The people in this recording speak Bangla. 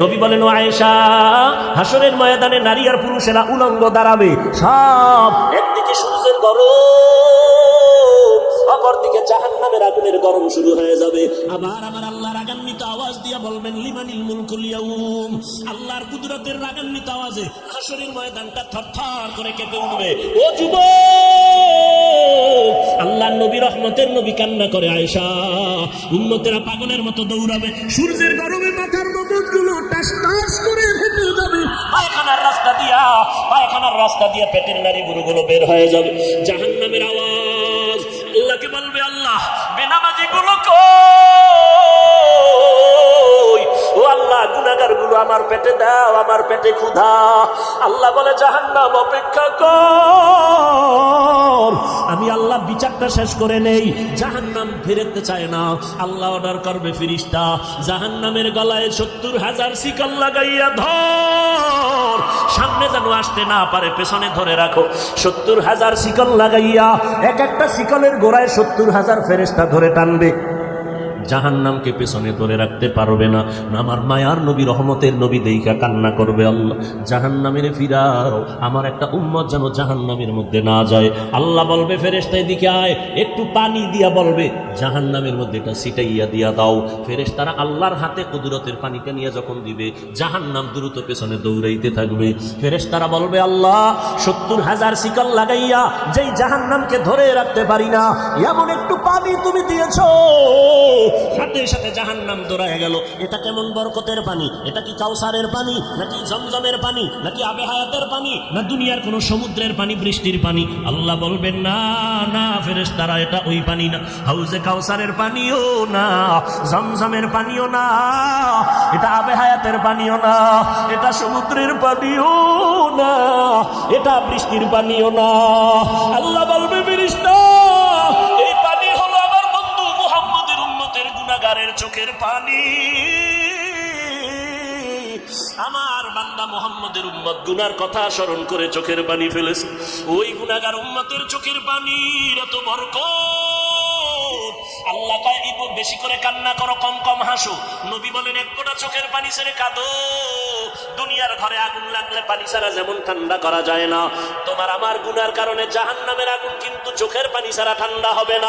নবী বলেন, ও আয়েশা, হাসরের ময়দানে নারী আর পুরুষেরা উলঙ্গ দাঁড়াবে, সব একদিকে সূর্যের গরম, অপরদিকে জাহান্নামের আগুনের গরম শুরু হয়ে যাবে। আবার আমার আল্লাহ রাগান্বিত আওয়াজ দিয়া বলবেন, লিমানিল মুলকুল ইয়াউম। আল্লাহর কুদরতের রাগান্বিত আওয়াজে হাসরের ময়দানটা থরথর করে কেঁপে উঠবে। ও যুবক, আল্লাহর নবী, রহমতের নবী কান্না করে, আয়েশা, উম্মতেরা পাগলের মতো দৌড়াবে, সূর্যের গরমে মাথার মগজগুলো টাস টাস করে ফেটে যাবে, পায়খানার রাস্তা দিয়ে পেটের নারী বুড়োগুলো বের হয়ে যাবে। জাহান্নামের আওয়াজ আল্লাহকে বলবে, আল্লাহ, বেনামাজি গুলো কই? ও আল্লাহ, গুনাহগার গুলো আমার পেটে দাও, আমার পেটে ক্ষুধা। আল্লাহ বলে, জাহান্নাম অপেক্ষা কর, আমি আল্লাহ বিচারটা শেষ করে নেই। জাহান্নাম ফিরতে চায় না। আল্লাহ অর্ডার করবে, ফেরেশতা, জাহান্নামের গলায় ৭০,০০০ শিকল লাগাইয়া ধর, সামনে যেন আসতে না পারে, পেছনে ধরে রাখো। ৭০,০০০ শিকল লাগাইয়া এক একটা শিকলের গোড়ায় ৭০,০০০ ফেরেশতা ধরে টানবে। জাহান্নামকে পেছনে ধরে রাখতে পারবে না। আমার মায়ার নবী, রহমতের নবী দেইখা কান্না করবে, আল্লাহ, জাহান্নামের ফিরাও, আমার একটা উম্মত যেন জাহান্নামের মধ্যে না যায়। আল্লাহ বলবে, ফেরেশতা এদিকে আয়, একটু পানি দিয়া বলবে জাহান্নামের মধ্যে এটা ছিটাইয়া দিয়া দাও। ফেরেশতারা আল্লাহর হাতে কুদরতের পানিটা নিয়ে যখন দিবে, জাহান্নাম দ্রুত পেছনে দৌড়াইতে থাকবে। ফেরেশতারা বলবে, আল্লাহ, ৭০,০০০ শিকল লাগাইয়া যেই জাহান্নামকে ধরে রাখতে পারি না, এমন একটু পানি তুমি দিয়েছো, সাথে সাথে জাহান্নাম দৌড়ায় গেল। এটা কেমন বরকতের পানি? এটা কি কাউসারের পানি, নাকি জমজমের পানি, নাকি আবে হায়াতের পানি, না দুনিয়ার কোন সমুদ্রের পানি, বৃষ্টির পানি? আল্লাহ বলবেন, না না ফেরেশতারা, এটা ওই পানি না, হাউজে কাউসারের পানিও না, জমজমের পানিও না, এটা আবে হায়াতের পানিও না, এটা সমুদ্রের পানিও না, এটা বৃষ্টির পানিও না। আল্লাহ বলবে, ফেরেশতা, এই পানি হলো আমার বন্ধু মুহাম্মদের উম্মতের গুনাহগারের চোখের পানি। আমার বান্দা মুহাম্মদের উম্মত গুনার কথা স্মরণ করে চোখের পানি ফেলেছে। ওই গুনাহগার উম্মতের চোখের পানির এত বরকত। আল্লাহ কয়, বেশি করে কান্না করো, কম কম হাসো। নবী বলেন, এক ফোঁটা চোখের পানি ছেড়ে কাঁদো। দুনিয়ার ঘরে আগুন লাগলে পানি ছাড়া যেমন ঠান্ডা করা যায় না, তোমার আমার গুনার কারণে জাহান্নামের আগুন কিন্তু চোখের পানি ছাড়া ঠান্ডা হবে না।